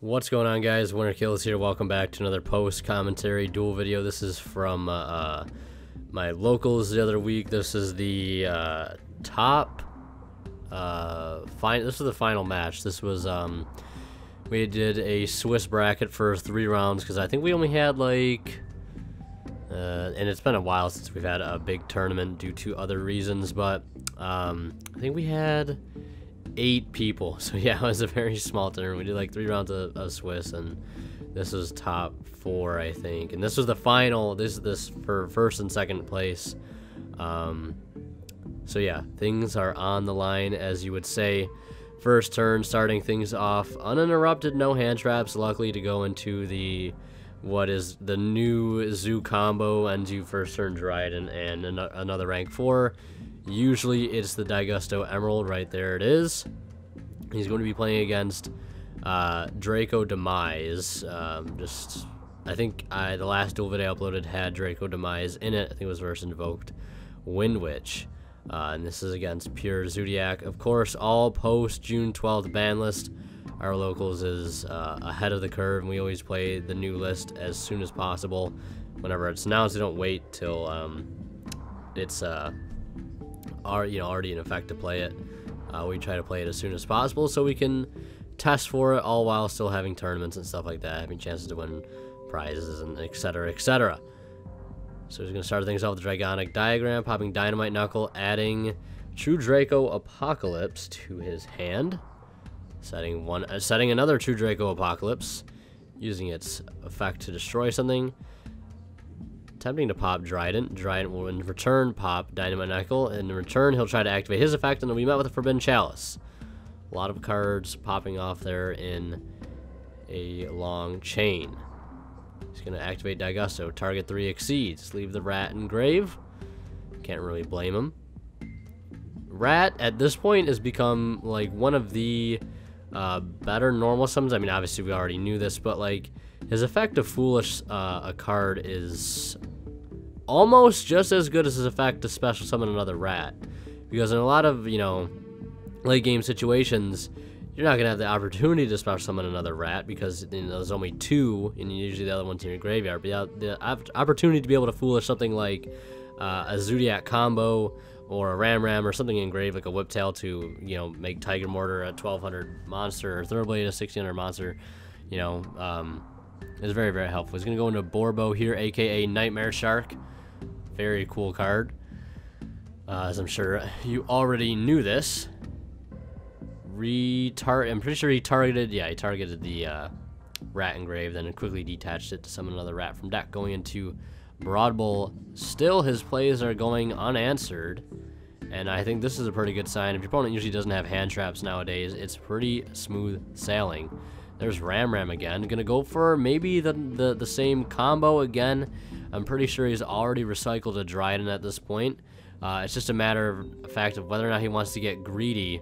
What's going on, guys? Winter Kills here. Welcome back to another post commentary duel video. This is from my locals the other week. This is the this was the final match. This was we did a Swiss bracket for 3 rounds because I think we only had like and it's been a while since we've had a big tournament due to other reasons, but I think we had 8 people, so yeah, it was a very small tournament. We did like 3 rounds of Swiss, and this was top 4, I think, and this was the final. This for first and second place. So yeah, things are on the line, as you would say. First turn, starting things off uninterrupted, no hand traps, luckily, to go into the what is the new zoo combo, ends you first turn Dryden and another rank 4. Usually it's the Digusto Emerald. Right there it is. He's going to be playing against Draco Demise. I think the last duel video I uploaded had Draco Demise in it. I think it was versus Invoked Wind Witch. And this is against pure Zoodiac. Of course, all post June 12th ban list. Our locals is ahead of the curve, and we always play the new list as soon as possible. Whenever it's announced, we don't wait till it's already in effect to play it. We try to play it as soon as possible so we can test for it, all while still having tournaments and stuff like that, having chances to win prizes and etc, etc. So he's going to start things off with the Dragonic Diagram, popping Dynamite Knuckle, adding True Draco Apocalypse to his hand, setting another True Draco Apocalypse, using its effect to destroy something. Attempting to pop Dryden. Dryden will in return pop Dynamite Knuckle. In return, he'll try to activate his effect, and then we met with a Forbidden Chalice. A lot of cards popping off there in a long chain. He's going to activate Digusto. Target 3 exceeds. Leave the Rat in grave. Can't really blame him. Rat, at this point, has become like one of the better normal summons. I mean, obviously, we already knew this, but like, his effect of Foolish a card is almost just as good as his effect to special summon another rat. Because in a lot of, late game situations, you're not going to have the opportunity to special summon another rat because there's only 2, and usually the other one's in your graveyard. But the opportunity to be able to Foolish something like a Zoodiac combo or a Ram or something in grave like a Whiptail to, make Tiger Mortar a 1200 monster or Thoroughblade a 1600 monster, is very, very helpful. He's going to go into Borbo here, aka Nightmare Shark. Very cool card. As I'm sure you already knew this. I'm pretty sure he targeted the rat engraved, then quickly detached it to summon another rat from deck. Going into Broadbull. Still, his plays are going unanswered. And I think this is a pretty good sign. If your opponent usually doesn't have hand traps nowadays, it's pretty smooth sailing. There's Ram again. Gonna go for maybe the same combo again. I'm pretty sure he's already recycled a Dryden at this point. It's just a matter of fact of whether or not he wants to get greedy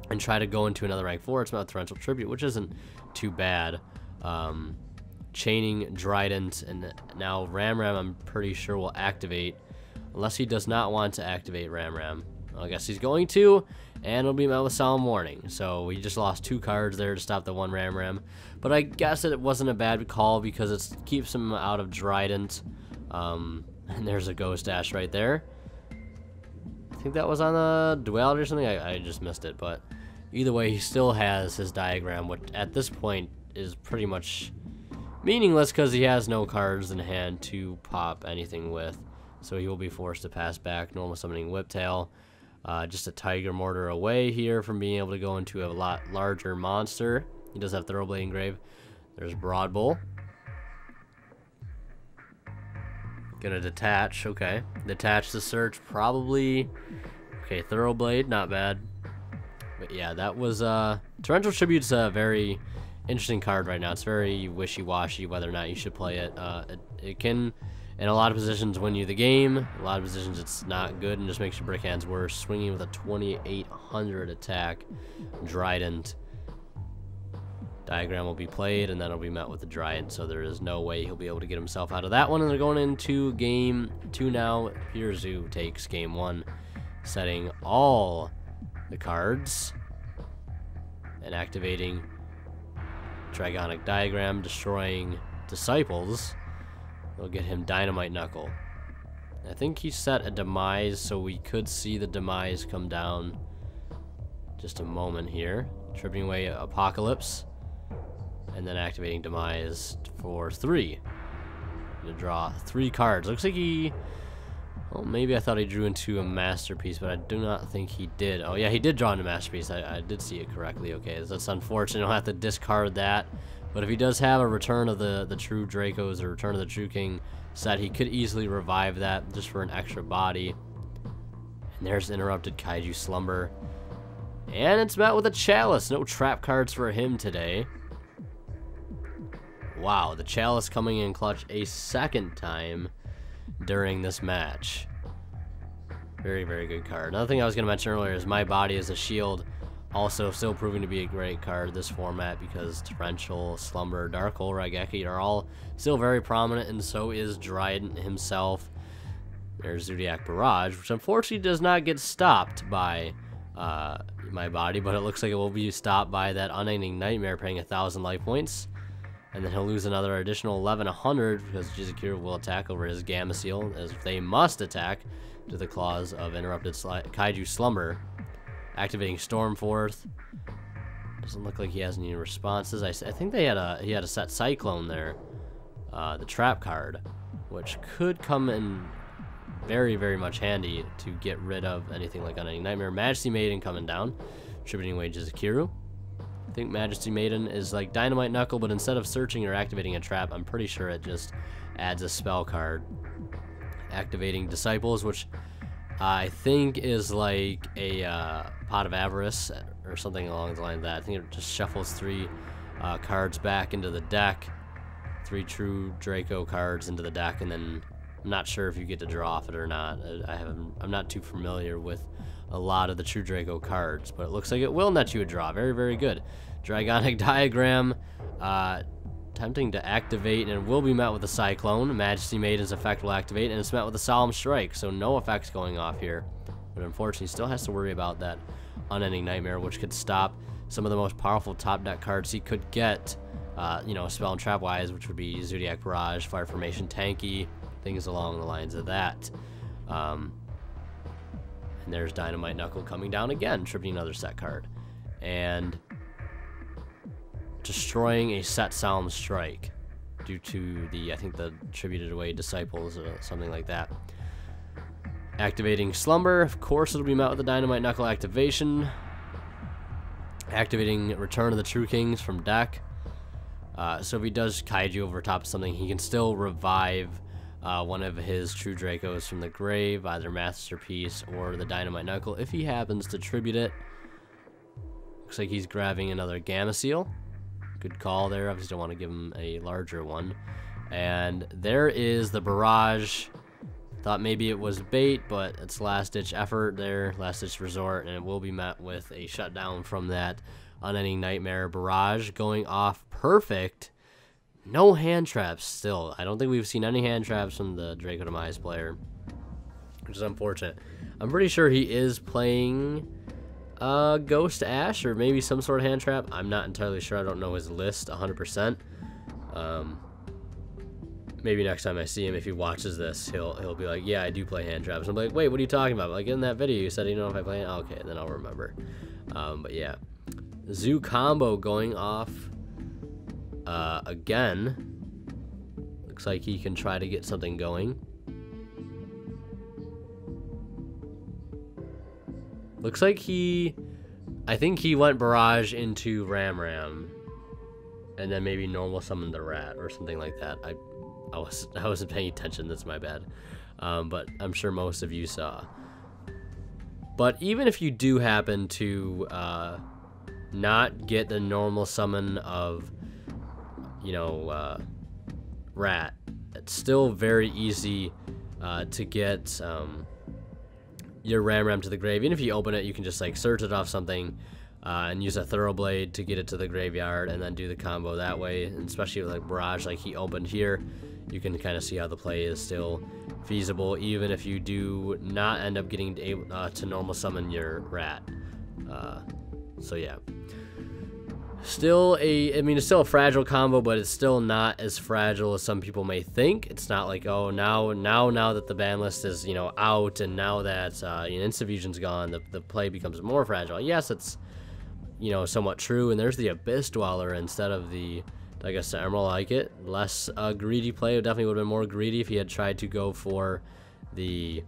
and try to go into another rank 4. It's not Torrential Tribute, which isn't too bad. Chaining Dryden, and now Ram I'm pretty sure will activate, unless he does not want to activate Ram. I guess he's going to, and it'll be met with Solemn Warning. So we just lost 2 cards there to stop the one Ram. But I guess it wasn't a bad call because it keeps him out of Dryden. And there's a Ghost Dash right there. I think that was on a Duality or something. I just missed it. But either way, he still has his diagram, which at this point is pretty much meaningless because he has no cards in hand to pop anything with. So he will be forced to pass back, normal summoning Whiptail. Just a Tiger Mortar away here from being able to go into a lot larger monster. He does have Thoroughblade engraved. There's Broadbull. Gonna detach, okay. Detach the search, probably. Okay, Thoroughblade, not bad. But yeah, that was, Torrential Tribute's a very interesting card right now. It's very wishy-washy whether or not you should play it. It can, in a lot of positions, win you the game. In a lot of positions, it's not good and just makes your brick hands worse. Swinging with a 2800 attack, Dryden. Diagram will be played, and then it'll be met with the Dryden, so there is no way he'll be able to get himself out of that one. And they're going into game 2 now. Pure Zoo takes game 1, setting all the cards and activating Dragonic Diagram, destroying Disciples. We'll get him Dynamite Knuckle. I think he set a Demise, so we could see the Demise come down just a moment here. Tripping away Apocalypse. And then activating Demise for 3. To draw 3 cards. Looks like he... Well, maybe I thought he drew into a Masterpiece, but I do not think he did. Oh, yeah, he did draw into Masterpiece. I did see it correctly. Okay, that's unfortunate. I'll have to discard that. But if he does have a Return of the True Dracos or Return of the True King set, he could easily revive that just for an extra body. And there's Interrupted Kaiju Slumber. And it's met with a Chalice. No trap cards for him today. Wow, the Chalice coming in clutch a second time during this match. Very, very good card. Another thing I was going to mention earlier is My Body as a Shield. Also still proving to be a great card this format because Torrential, Slumber, Dark Hole, Raigeki are all still very prominent, and so is Dryden himself. There's Zoodiac Barrage, which unfortunately does not get stopped by My Body, but it looks like it will be stopped by that Unending Nightmare paying 1,000 life points. And then he'll lose another additional 1100 because Jizukira will attack over his Gamma Seal, as they must attack to the claws of Interrupted Kaiju Slumber. Activating Stormforth. Doesn't look like he has any responses. I think he had a set Cyclone there, the trap card, which could come in very, very much handy to get rid of anything like Unending Nightmare. Majesty Maiden coming down, tributing away Jizukira. I think Majesty Maiden is like Dynamite Knuckle, but instead of searching or activating a trap, I'm pretty sure it just adds a spell card. Activating Disciples, which I think is like a Pot of Avarice or something along the line of that. I think it just shuffles 3 cards back into the deck, 3 True Draco cards into the deck, and then I'm not sure if you get to draw off it or not. I'm not too familiar with a lot of the True Draco cards, but it looks like it will net you a draw. Very, very good. Dragonic Diagram, tempting to activate, and it will be met with a Cyclone. Majesty Maiden's effect will activate, and it's met with a Solemn Strike, so no effects going off here. But unfortunately, still has to worry about that Unending Nightmare, which could stop some of the most powerful top deck cards he could get, you know, spell and trap-wise, which would be Zoodiac Barrage, Fire Formation, Tanky, things along the lines of that. And there's Dynamite Knuckle coming down again, tripping another set card. And destroying a set Solemn Strike due to the, I think, the tributed away Disciples or something like that. Activating Slumber, of course it'll be met with the Dynamite Knuckle activation. Activating Return of the True Kings from deck. So if he does Kaiju over top of something, he can still revive one of his True Dracos from the grave, either Masterpiece or the Dynamite Knuckle, if he happens to tribute it. Looks like he's grabbing another Gamma Seal. Good call there. Obviously don't want to give him a larger one. And there is the Barrage. Thought maybe it was bait, but it's last-ditch effort there, last-ditch resort, and it will be met with a shutdown from that Unending Nightmare. Barrage going off perfect. No hand traps still. I don't think we've seen any hand traps from the Draco Demise player, which is unfortunate. I'm pretty sure he is playing Ghost Ash or maybe some sort of hand trap. I'm not entirely sure. I don't know his list 100%. Maybe next time I see him, if he watches this, he'll be like, yeah, I do play hand traps. I'm like, wait, what are you talking about? Like, in that video, you said you know if I play it. Okay, then I'll remember. But yeah. Zoo combo going off again. Looks like he can try to get something going. Looks like I think he went Barrage into Ram Ram. And then maybe normal summon the rat or something like that. I wasn't paying attention, that's my bad. But I'm sure most of you saw. But even if you do happen to not get the normal summon of, you know, rat, it's still very easy to get your Ram Ram to the grave. Even if you open it, you can just like search it off something and use a Thoroughblade to get it to the graveyard and then do the combo that way. And especially with like Barrage like he opened here, you can kind of see how the play is still feasible, even if you do not end up getting to normal summon your rat. So yeah. Still I mean, it's still a fragile combo, but it's still not as fragile as some people may think. It's not like, oh, now that the ban list is, you know, out, and now that Instant Fusion's gone, the play becomes more fragile. Yes, it's, you know, somewhat true. And there's the Abyss Dweller instead of the, I guess, the Emerald. I like it. Less greedy play. It definitely would have been more greedy if he had tried to go for the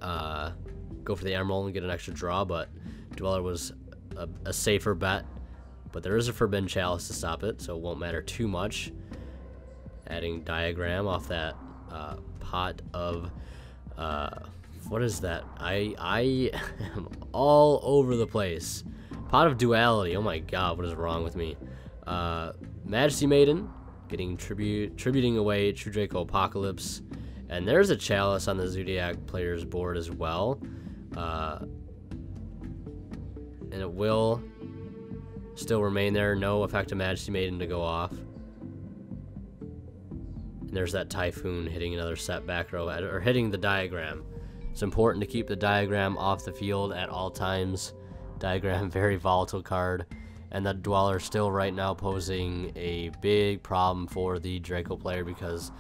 Emerald and get an extra draw, but Dweller was a safer bet. But there is a Forbidden Chalice to stop it, so it won't matter too much. Adding Diagram off that pot of... what is that? I am all over the place. Pot of Duality. Oh my god, what is wrong with me? Majesty Maiden, getting tributing away True Draco Apocalypse. And there's a Chalice on the Zoodiac player's board as well. And it will still remain there. No effect of Majesty Maiden to go off. And there's that Typhoon hitting another set back row, or hitting the Diagram. It's important to keep the Diagram off the field at all times. Diagram, very volatile card. And the Dweller still right now posing a big problem for the Draco player, because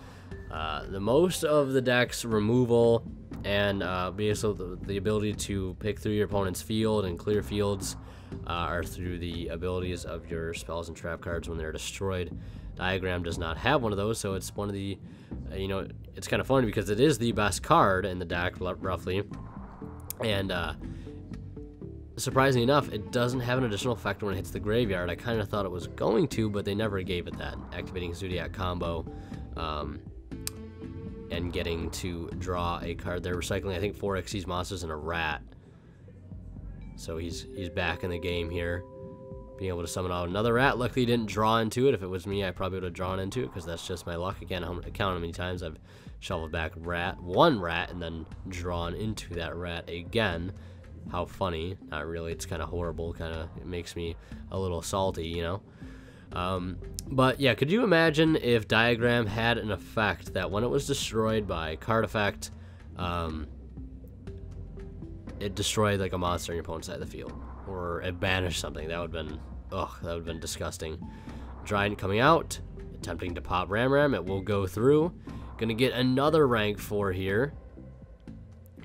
the most of the deck's removal and basically the ability to pick through your opponent's field and clear fields are through the abilities of your spells and trap cards when they're destroyed. Diagram does not have one of those, so it's one of the, you know, it's kind of funny because it is the best card in the deck, roughly. And surprisingly enough, it doesn't have an additional effect when it hits the graveyard. I kind of thought it was going to, but they never gave it that. Activating Zoodiac combo and getting to draw a card. They're recycling, I think, 4 Xyz monsters and a rat. So he's back in the game here, being able to summon out another rat. Luckily, he didn't draw into it. If it was me, I probably would have drawn into it, because that's just my luck. Again, count how many times I've shoveled back one rat and then drawn into that rat again. How funny. Not really. It's kind of horrible. It makes me a little salty, you know. But yeah, could you imagine if Diagram had an effect that when it was destroyed by card effect, it destroyed like a monster on your opponent's side of the field, or it banished something? That would have been, ugh, that would have been disgusting. Giant coming out, attempting to pop Ram. It will go through. Gonna get another rank 4 here.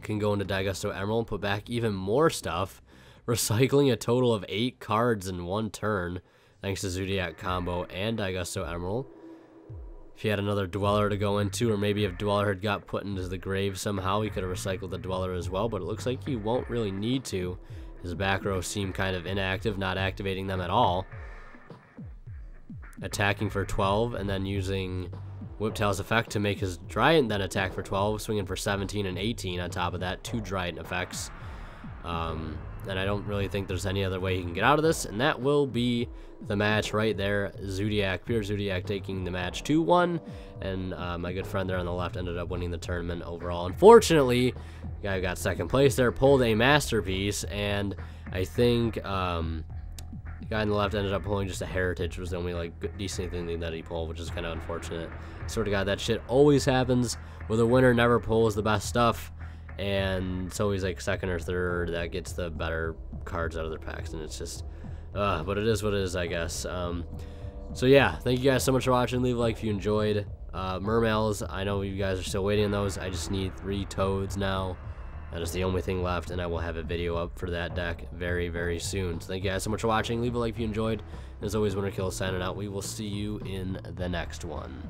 Can go into Daigusto Emerald and put back even more stuff, recycling a total of 8 cards in one turn, thanks to Zoodiac combo and Daigusto Emerald. If he had another Dweller to go into, or maybe if Dweller had got put into the grave somehow, he could have recycled the Dweller as well, but it looks like he won't really need to. His back row seem kind of inactive, not activating them at all. Attacking for 12, and then using Whiptail's effect to make his Dryant then attack for 12, swinging for 17 and 18 on top of that, 2 Dryant effects. And I don't really think there's any other way he can get out of this, and that will be the match right there. Zoodiac, pure Zoodiac, taking the match 2-1, and my good friend there on the left ended up winning the tournament overall. Unfortunately, the guy who got second place there pulled a masterpiece, and I think the guy on the left ended up pulling just a Heritage. Was the only like decent thing that he pulled, which is kind of unfortunate. Swear to God, that shit always happens where the winner never pulls the best stuff, and it's always like second or third that gets the better cards out of their packs, and it's just but it is what it is, I guess. So yeah, thank you guys so much for watching. Leave a like if you enjoyed. Mermails, I know you guys are still waiting on those. I just need 3 Toads now. That is the only thing left, and I will have a video up for that deck very, very soon. So thank you guys so much for watching. Leave a like if you enjoyed. As always, Winter Kill signing out. We will see you in the next one.